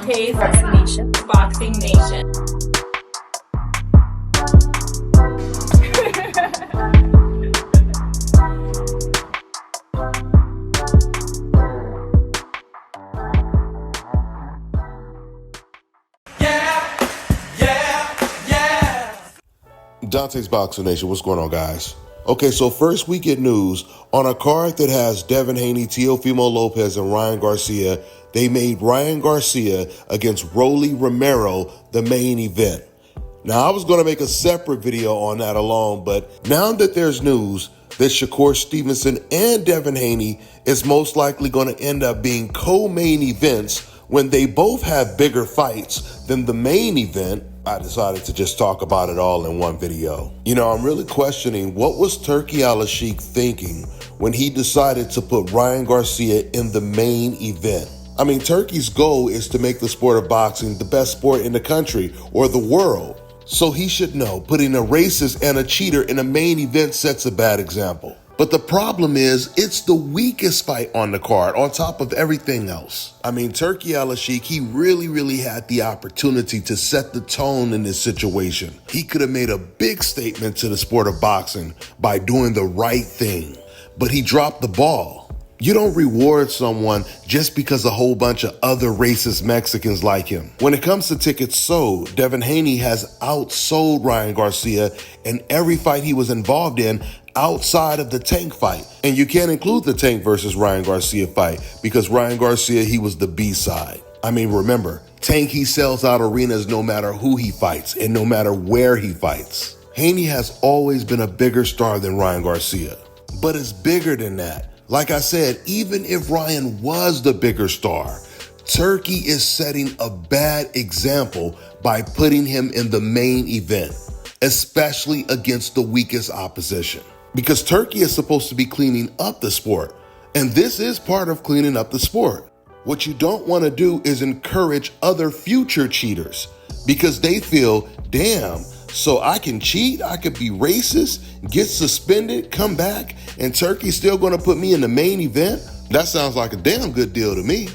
Dante's Boxing Nation. Boxing Nation. Dante's Boxing Nation, what's going on, guys? Okay, so first we get news on a card that has Devin Haney, Teofimo Lopez, and Ryan Garcia. They made Ryan Garcia against Rolly Romero the main event. Now, I was going to make a separate video on that alone, but now that there's news that Shakur Stevenson and Devin Haney is most likely going to end up being co-main events when they both have bigger fights than the main event, I decided to just talk about it all in one video. You know, I'm really questioning what was Turki Al-Sheikh thinking when he decided to put Ryan Garcia in the main event. I mean, Turki's goal is to make the sport of boxing the best sport in the country or the world. So he should know putting a racist and a cheater in a main event sets a bad example. But the problem is, it's the weakest fight on the card on top of everything else. I mean, Turki Al-Sheikh, he really had the opportunity to set the tone in this situation. He could have made a big statement to the sport of boxing by doing the right thing, but he dropped the ball. You don't reward someone just because a whole bunch of other racist Mexicans like him. When it comes to tickets sold, Devin Haney has outsold Ryan Garcia in every fight he was involved in outside of the Tank fight. And you can't include the Tank versus Ryan Garcia fight because Ryan Garcia, he was the B-side. I mean, remember, Tank, he sells out arenas no matter who he fights and no matter where he fights. Haney has always been a bigger star than Ryan Garcia, but it's bigger than that. Like I said, even if Ryan was the bigger star, Turki is setting a bad example by putting him in the main event, especially against the weakest opposition. Because Turki is supposed to be cleaning up the sport, and this is part of cleaning up the sport. What you don't want to do is encourage other future cheaters because they feel, damn, so I can cheat, I could be racist, get suspended, come back, and Turki's still going to put me in the main event? That sounds like a damn good deal to me.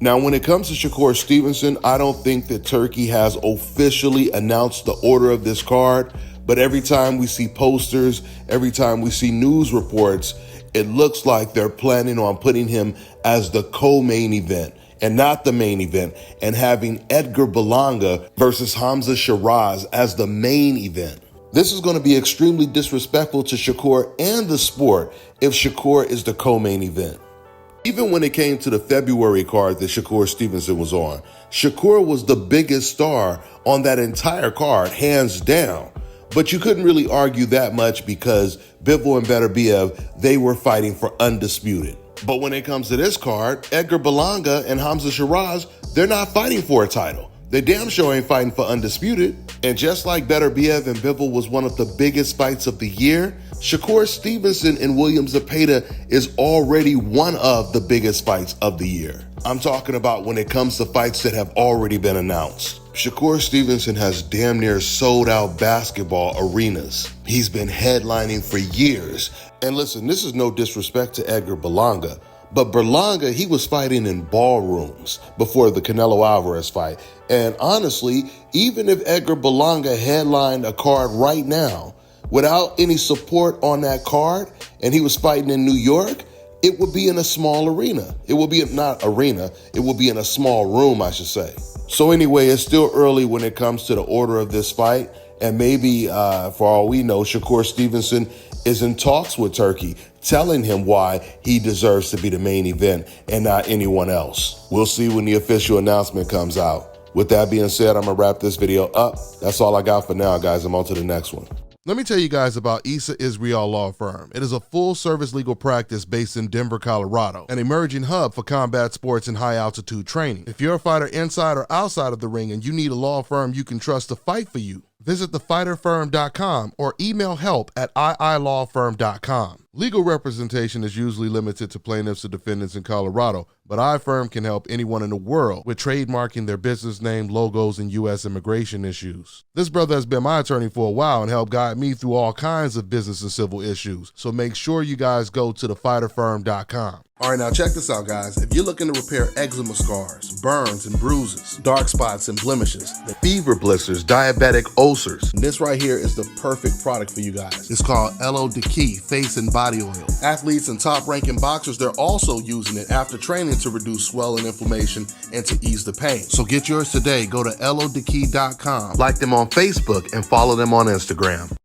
Now, when it comes to Shakur Stevenson, I don't think that Turki has officially announced the order of this card, but every time we see posters, every time we see news reports, it looks like they're planning on putting him as the co-main event and not the main event, and having Edgar Berlanga versus Hamza Shiraz as the main event. This is going to be extremely disrespectful to Shakur and the sport if Shakur is the co-main event. Even when it came to the February card that Shakur Stevenson was on, Shakur was the biggest star on that entire card, hands down. But you couldn't really argue that much because Bivol and Beterbiev, they were fighting for undisputed. But when it comes to this card, Edgar Berlanga and Hamza Shiraz, they're not fighting for a title. They damn sure ain't fighting for undisputed. And just like Beterbiev and Bivol was one of the biggest fights of the year, Shakur Stevenson and William Zepeda is already one of the biggest fights of the year. I'm talking about when it comes to fights that have already been announced. Shakur Stevenson has damn near sold out basketball arenas. He's been headlining for years. And listen, this is no disrespect to Edgar Berlanga, but Berlanga, he was fighting in ballrooms before the Canelo Alvarez fight. And honestly, even if Edgar Berlanga headlined a card right now, without any support on that card, and he was fighting in New York, it would be in a small arena. It will be not arena, it will be in a small room, I should say. So anyway, it's still early when it comes to the order of this fight. And maybe, for all we know, Shakur Stevenson is in talks with Turki, telling him why he deserves to be the main event and not anyone else. We'll see when the official announcement comes out. With that being said, I'm going to wrap this video up. That's all I got for now, guys. I'm on to the next one. Let me tell you guys about Issa Israel Law Firm. It is a full-service legal practice based in Denver, Colorado, an emerging hub for combat sports and high-altitude training. If you're a fighter inside or outside of the ring and you need a law firm you can trust to fight for you, visit thefighterfirm.com or email help@iilawfirm.com. Legal representation is usually limited to plaintiffs or defendants in Colorado, but iFirm can help anyone in the world with trademarking their business name, logos, and U.S. immigration issues. This brother has been my attorney for a while and helped guide me through all kinds of business and civil issues, so make sure you guys go to thefighterfirm.com. All right, now check this out, guys. If you're looking to repair eczema scars, burns and bruises, dark spots and blemishes, fever blisters, diabetic ulcers, this right here is the perfect product for you guys. It's called LO Key Face and Body Oil. Athletes and top-ranking boxers, they're also using it after training to reduce swelling, inflammation, and to ease the pain. So get yours today. Go to LODkey.com, like them on Facebook, and follow them on Instagram.